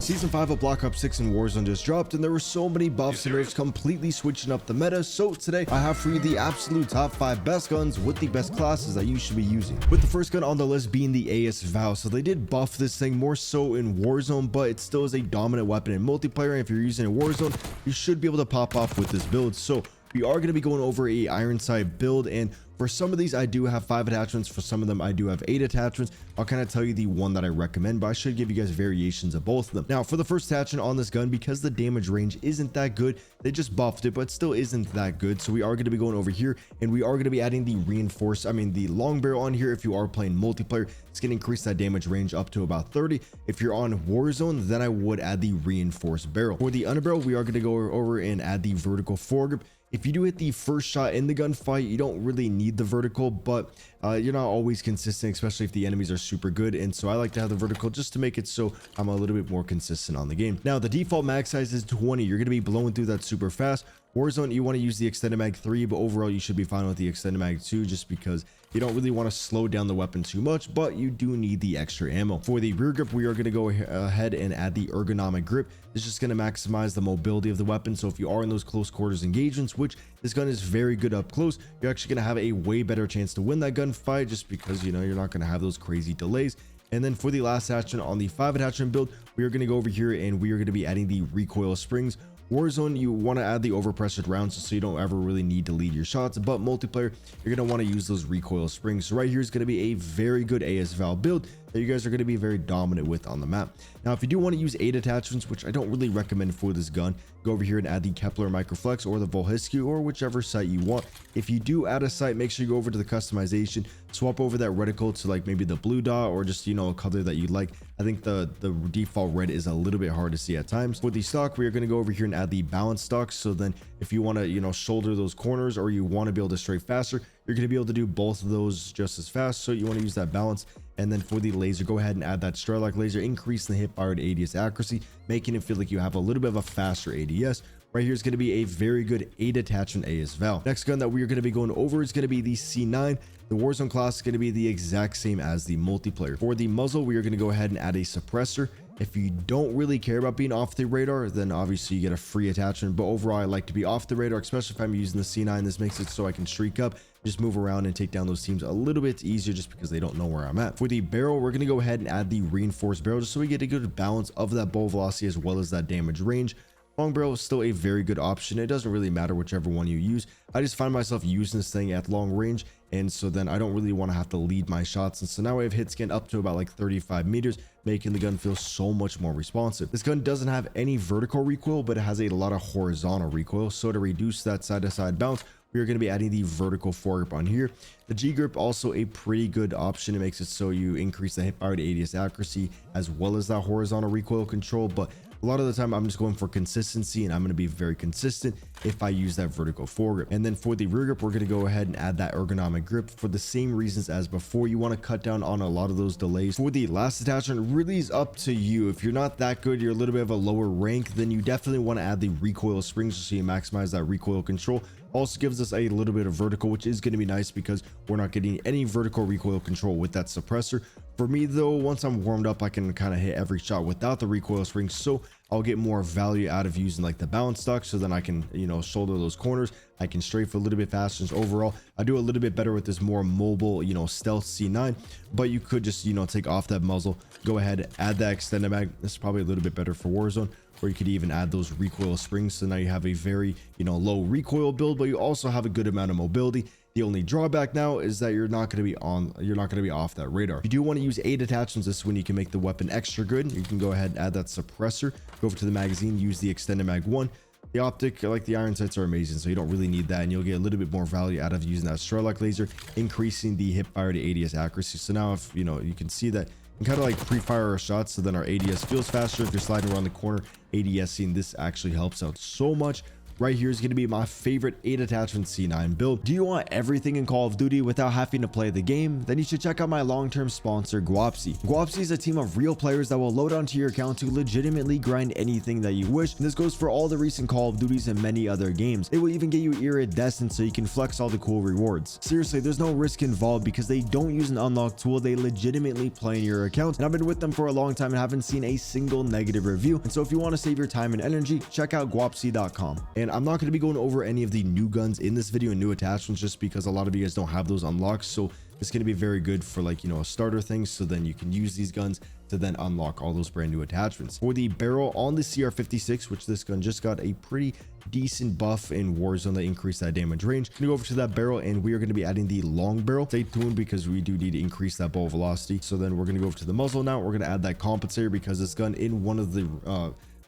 Season 5 of Black Ops 6 and Warzone just dropped, and there were so many buffs and nerfs completely switching up the meta. So today I have for you the absolute top 5 best guns with the best classes that you should be using. With the first gun on the list being the AS Val. So they did buff this thing more so in Warzone, but it still is a dominant weapon in multiplayer. And if you're using a Warzone, you should be able to pop off with this build. So we are going to be going over a iron sight build, and for some of these I do have 5 attachments, for some of them I do have 8 attachments. I'll kind of tell you the one that I recommend, but I should give you guys variations of both of them. Now for the first attachment on this gun, because the damage range isn't that good, they just buffed it, but still isn't that good. So we are going to be going over here, and we are going to be adding the the long barrel on here. If you are playing multiplayer, it's going to increase that damage range up to about 30. If you're on Warzone, then I would add the reinforced barrel. For the underbarrel, we are going to go over and add the vertical foregrip. If you do hit the first shot in the gunfight, you don't really need the vertical, but you're not always consistent, especially if the enemies are super good. And so I like to have the vertical just to make it so I'm a little bit more consistent on the game. Now the default mag size is 20. You're going to be blowing through that super fast. Warzone, you want to use the extended mag 3, but overall you should be fine with the extended mag 2, just because you don't really want to slow down the weapon too much, but you do need the extra ammo. For the rear grip, we are going to go ahead and add the ergonomic grip. It's just going to maximize the mobility of the weapon. So if you are in those close quarters engagements, which this gun is very good up close, you're actually going to have a way better chance to win that gunfight, just because you're not going to have those crazy delays. And then for the last attachment on the 5 attachment build, we are going to go over here and we are going to be adding the recoil springs. Warzone, you want to add the overpressured rounds so you don't ever really need to lead your shots, but multiplayer, you're going to want to use those recoil springs. So right here is going to be a very good AS Val build that you guys are going to be very dominant with on the map. Now if you do want to use 8 attachments, which I don't really recommend for this gun, go over here and add the Kepler Microflex or the Volhisky or whichever sight you want. If you do add a sight, make sure you go over to the customization, swap over that reticle to like maybe the blue dot or just a color that you like. I think the default red is a little bit hard to see at times. For the stock, we are going to go over here and add the balance stock. So then if you want to shoulder those corners, or you want to be able to strafe faster, you're going to be able to do both of those just as fast. So you want to use that balance. And then for the laser, go ahead and add that Starlight laser, increase the hip fire to ADS accuracy, making it feel like you have a little bit of a faster ADS. Right here is going to be a very good 8 attachment AS Val. Next gun that we are going to be going over is going to be the C9. The Warzone class is going to be the exact same as the multiplayer. For the muzzle, we are going to go ahead and add a suppressor. If you don't really care about being off the radar, then obviously you get a free attachment, but overall I like to be off the radar, especially if I'm using the C9. This makes it so I can streak up, just move around and take down those teams a little bit easier, just because they don't know where I'm at. For the barrel, we're going to go ahead and add the reinforced barrel, just so we get a good balance of that bolt velocity as well as that damage range. Long barrel is still a very good option. It doesn't really matter whichever one you use. I just find myself using this thing at long range, and so then I don't really want to have to lead my shots. And so now I have hit scan up to about like 35 meters, making the gun feel so much more responsive. This gun doesn't have any vertical recoil, but it has a lot of horizontal recoil. So to reduce that side-to-side bounce, we are going to be adding the vertical foregrip on here. The G grip, also a pretty good option. It makes it so you increase the hip fire to ADS accuracy as well as that horizontal recoil control, but a lot of the time I'm just going for consistency, and I'm going to be very consistent if I use that vertical foregrip. And then for the rear grip, we're going to go ahead and add that ergonomic grip for the same reasons as before. You want to cut down on a lot of those delays. For the last attachment, really is up to you. If you're not that good, you're a little bit of a lower rank, then you definitely want to add the recoil springs so you maximize that recoil control. Also gives us a little bit of vertical, which is going to be nice because we're not getting any vertical recoil control with that suppressor. For me though, once I'm warmed up, I can kind of hit every shot without the recoil springs, so I'll get more value out of using like the balance stock, so then I can shoulder those corners, I can strafe a little bit faster. So overall I do a little bit better with this more mobile stealth C9. But you could just take off that muzzle, go ahead, add that extended mag. This is probably a little bit better for Warzone, or you could even add those recoil springs, so now you have a very low recoil build, but you also have a good amount of mobility. The only drawback now is that you're not going to be off that radar. If you do want to use 8 attachments, this is when you can make the weapon extra good. You can go ahead and add that suppressor, go over to the magazine, use the extended mag 1. The optic, like the iron sights, are amazing, so you don't really need that, and you'll get a little bit more value out of using that Starlight laser, increasing the hip fire to ADS accuracy. So now if you can see that and kind of like pre-fire our shots, so then our ADS feels faster. If you're sliding around the corner, ADSing, this actually helps out so much. right here is going to be my favorite 8 attachment C9 build. Do you want everything in Call of Duty without having to play the game? Then you should check out my long-term sponsor, Guapsi. Guapsi is a team of real players that will load onto your account to legitimately grind anything that you wish. And this goes for all the recent Call of Duties and many other games. They will even get you iridescent so you can flex all the cool rewards. Seriously, there's no risk involved because they don't use an unlock tool. They legitimately play in your account. And I've been with them for a long time and haven't seen a single negative review. And so if you want to save your time and energy, check out guapsi.com. And I'm not going to be going over any of the new guns in this video and new attachments just because a lot of you guys don't have those unlocks. So it's going to be very good for, like, you know, a starter thing. So then you can use these guns to then unlock all those brand new attachments. For the barrel on the CR56, which this gun just got a pretty decent buff in Warzone that increased that damage range. I'm gonna go over to that barrel and we are going to be adding the long barrel. Stay tuned because we do need to increase that bolt velocity. So then we're going to go over to the muzzle now. We're going to add that compensator because this gun, in one of the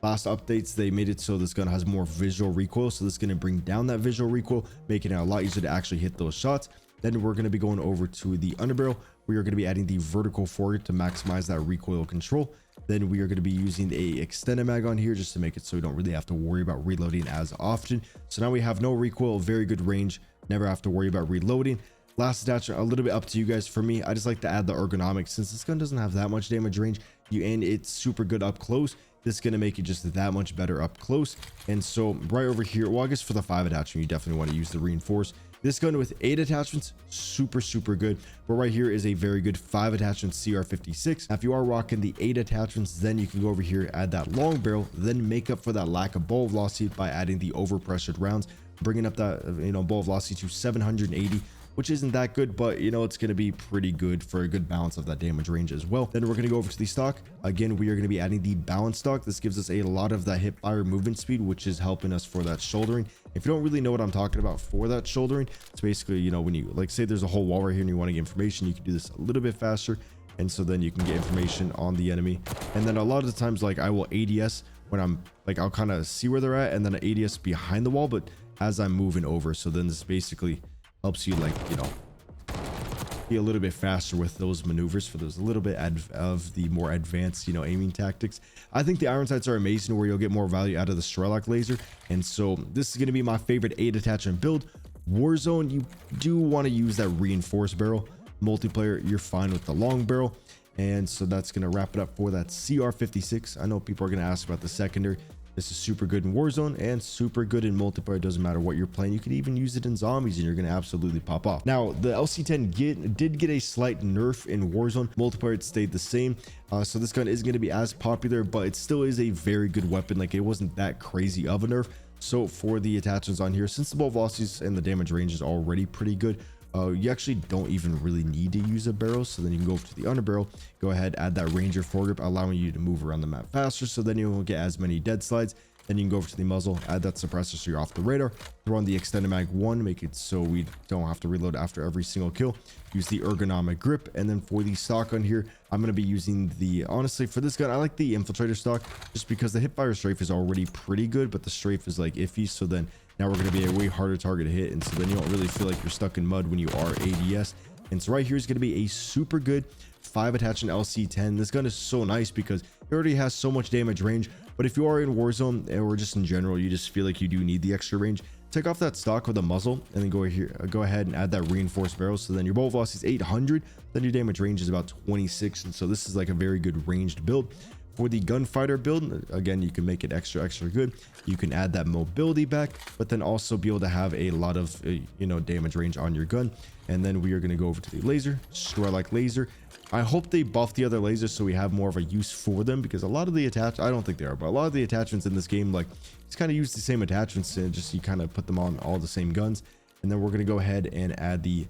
last updates, they made it so this gun has more visual recoil. So this is going to bring down that visual recoil, making it a lot easier to actually hit those shots. Then we're going to be going over to the underbarrel. We are going to be adding the vertical forward to maximize that recoil control. Then we are going to be using a extended mag on here just to make it so we don't really have to worry about reloading as often. So now we have no recoil, very good range, never have to worry about reloading. Last attachment, a little bit up to you guys. For me, I just like to add the ergonomics since this gun doesn't have that much damage range and it's super good up close. This is going to make it just that much better up close. And so right over here, well, I guess for the 5 attachment, you definitely want to use the reinforce. This gun with 8 attachments, super good. But right here is a very good 5 attachment CR56. Now, if you are rocking the 8 attachments, then you can go over here, add that long barrel, then make up for that lack of bolt velocity by adding the overpressured rounds, bringing up that, you know, bolt velocity to 780, which isn't that good, but you know, it's going to be pretty good for a good balance of that damage range as well. Then we're going to go over to the stock. Again, we are going to be adding the balance stock. This gives us a lot of that hip fire movement speed, which is helping us for that shouldering. If you don't really know what I'm talking about for that shouldering, it's basically, you know, when you, like, say there's a whole wall right here and you want to get information, you can do this a little bit faster. And so then you can get information on the enemy. And then a lot of the times, like, I will ADS when I'm like, I'll kind of see where they're at and then ADS behind the wall, but as I'm moving over. So then this basically helps you, like, you know, be a little bit faster with those maneuvers for those a little bit of the more advanced, you know, aiming tactics. I think the iron sights are amazing where you'll get more value out of the Strelok laser. And so this is going to be my favorite 8 attachment build. Warzone, you do want to use that reinforced barrel. Multiplayer, you're fine with the long barrel. And so that's going to wrap it up for that CR56. I know people are going to ask about the secondary. This is super good in Warzone and super good in multiplayer. It doesn't matter what you're playing. You can even use it in zombies and you're going to absolutely pop off. Now, the LC10 did get a slight nerf in Warzone. Multiplayer, it stayed the same. So this gun isn't going to be as popular, but it still is a very good weapon. Like, it wasn't that crazy of a nerf. So for the attachments on here, since the bolt velocities and the damage range is already pretty good, you actually don't even really need to use a barrel. So then you can go over to the underbarrel, go ahead, add that Ranger foregrip, allowing you to move around the map faster. So then you won't get as many dead slides. Then you can go over to the muzzle, add that suppressor so you're off the radar, throw on the extended mag 1, make it so we don't have to reload after every single kill. Use the ergonomic grip. And then for the stock on here, I'm going to be using the, honestly, for this gun, I like the infiltrator stock just because the hipfire strafe is already pretty good, but the strafe is like iffy. So then now we're going to be a way harder target to hit. And so then you don't really feel like you're stuck in mud when you are ADS. And so right here is going to be a super good 5 attachment LC10. This gun is so nice because it already has so much damage range. But if you are in Warzone or just in general, you just feel like you do need the extra range, take off that stock with a muzzle and then go ahead and add that reinforced barrel. So then your bolt velocity is 800, then your damage range is about 26. And so this is like a very good ranged build. For the gunfighter build, again, you can make it extra good. You can add that mobility back, but then also be able to have a lot of you know, damage range on your gun. And then we are going to go over to the laser, Strelok laser. I hope they buff the other lasers so we have more of a use for them, because a lot of the I don't think they are, but a lot of the attachments in this game, like, it's kind of use the same attachments and just you kind of put them on all the same guns. And then we're going to go ahead and add the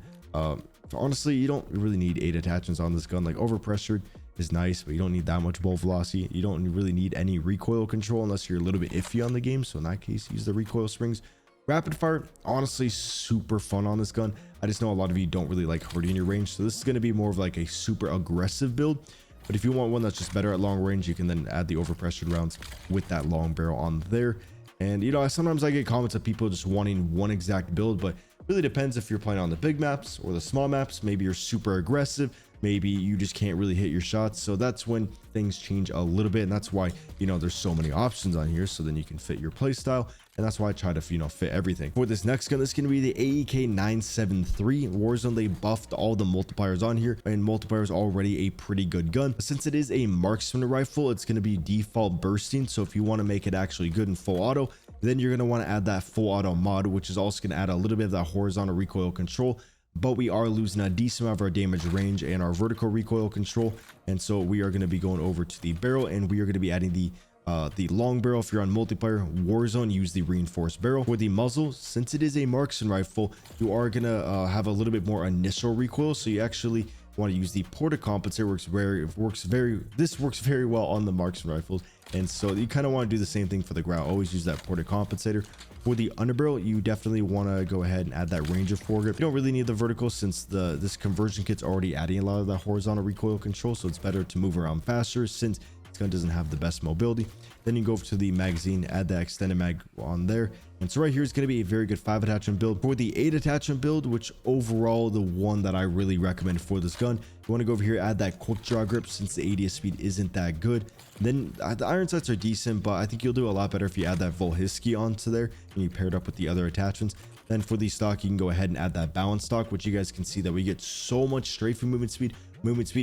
honestly, you don't really need 8 attachments on this gun. Like, overpressured is nice, but you don't need that much bolt velocity. You don't really need any recoil control unless you're a little bit iffy on the game. So in that case, use the recoil springs. Rapid fire, honestly, super fun on this gun. I just know a lot of you don't really like hurting your range, so this is going to be more of like a super aggressive build. But if you want one that's just better at long range, you can then add the overpressured rounds with that long barrel on there. And you know, sometimes I get comments of people just wanting one exact build, but Really depends if you're playing on the big maps or the small maps. Maybe you're super aggressive, maybe you just can't really hit your shots, so that's when things change a little bit. And that's why, you know, there's so many options on here, so then you can fit your play style. And that's why I try to, you know, fit everything. For this next gun, this is going to be the AEK 973 Warzone. They buffed all the multipliers on here, and multiplier is already a pretty good gun. Since it is a marksman rifle, it's going to be default bursting, so if you want to make it actually good in full auto, then you're going to want to add that full auto mod, which is also going to add a little bit of that horizontal recoil control. But we are losing a decent amount of our damage range and our vertical recoil control, and so we are going to be going over to the barrel, and we are going to be adding the long barrel. If you're on multiplayer Warzone, use the reinforced barrel. For the muzzle, since it is a marksman rifle, you are gonna have a little bit more initial recoil, so you actually want to use the porta compensator. This works very well on the marksman rifles, and so you kind of want to do the same thing for the ground. Always use that porta compensator. For the underbarrel, you definitely want to go ahead and add that ranger foregrip. You don't really need the vertical, since this conversion kit's already adding a lot of that horizontal recoil control, so it's better to move around faster since this gun doesn't have the best mobility. Then you go over to the magazine, add that extended mag on there, and so right here is going to be a very good 5 attachment build. For the 8 attachment build, which overall the one that I really recommend for this gun, you want to go over here, add that quick draw grip, since the ADS speed isn't that good. Then the iron sights are decent, but I think you'll do a lot better if you add that Volhisky onto there and you pair it up with the other attachments. Then for the stock, you can go ahead and add that balance stock, which you guys can see that we get so much strafing movement speed,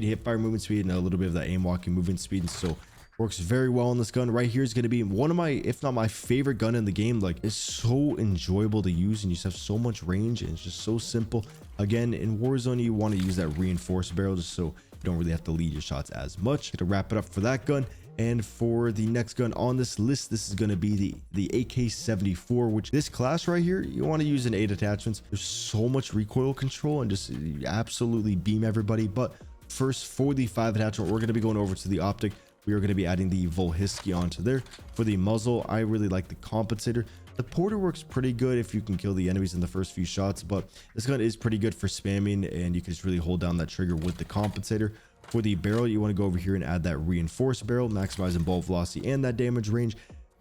hip fire movement speed, and a little bit of that aim walking movement speed. And so works very well on this gun. Right here is going to be one of my, if not my favorite gun in the game. Like, it's so enjoyable to use, and you just have so much range, and it's just so simple. Again, in Warzone, you want to use that reinforced barrel just so you don't really have to lead your shots as much. To wrap it up for that gun. And for the next gun on this list, this is going to be the AK-74, which this class right here, you want to use in 8 attachments. There's so much recoil control and just absolutely beam everybody. But first, for the 5 attachment, we're going to be going over to the optic. We are going to be adding the Volhisky onto there. For the muzzle, I really like the compensator. The porter works pretty good if you can kill the enemies in the first few shots, but this gun is pretty good for spamming, and you can just really hold down that trigger with the compensator. For the barrel, you want to go over here and add that reinforced barrel, maximizing bullet velocity and that damage range.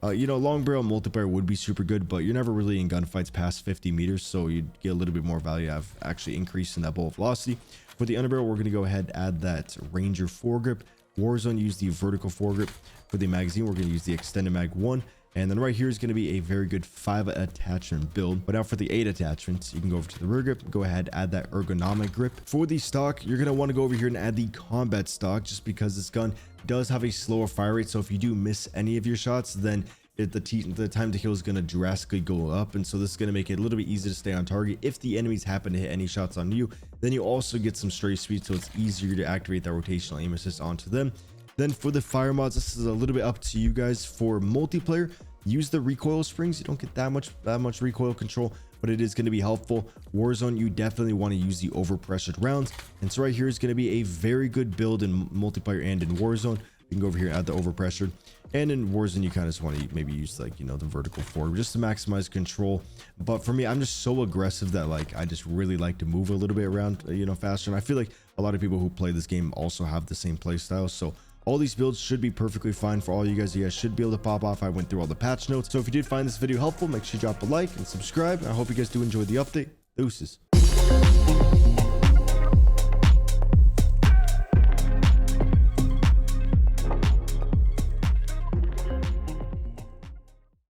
You know, long barrel multiplayer would be super good, but you're never really in gunfights past 50 meters, so you'd get a little bit more value of actually increasing that bullet velocity. For the underbarrel, we're going to go ahead and add that ranger foregrip. Warzone, use the vertical foregrip. For the magazine, we're going to use the extended mag 1. And then right here is going to be a very good 5 attachment build. But now for the 8 attachments, you can go over to the rear grip, go ahead, add that ergonomic grip. For the stock, you're going to want to go over here and add the combat stock, just because this gun does have a slower fire rate. So if you do miss any of your shots, then the time to kill is going to drastically go up. And so this is going to make it a little bit easier to stay on target. If the enemies happen to hit any shots on you, then you also get some stray speed, so it's easier to activate that rotational aim assist onto them. Then for the fire mods, this is a little bit up to you guys. For multiplayer, use the recoil springs. You don't get that much recoil control, but it is going to be helpful. Warzone, you definitely want to use the overpressured rounds, and so right here is going to be a very good build in multiplayer and in Warzone. You can go over here and add the overpressured, and in Warzone you kind of just want to maybe use, like, you know, the vertical forward just to maximize control. But for me, I'm just so aggressive that, like, I just really like to move a little bit around, you know, faster. And I feel like a lot of people who play this game also have the same play style, so all these builds should be perfectly fine for all you guys. You guys should be able to pop off. I went through all the patch notes. So if you did find this video helpful, make sure you drop a like and subscribe. I hope you guys do enjoy the update. Deuces.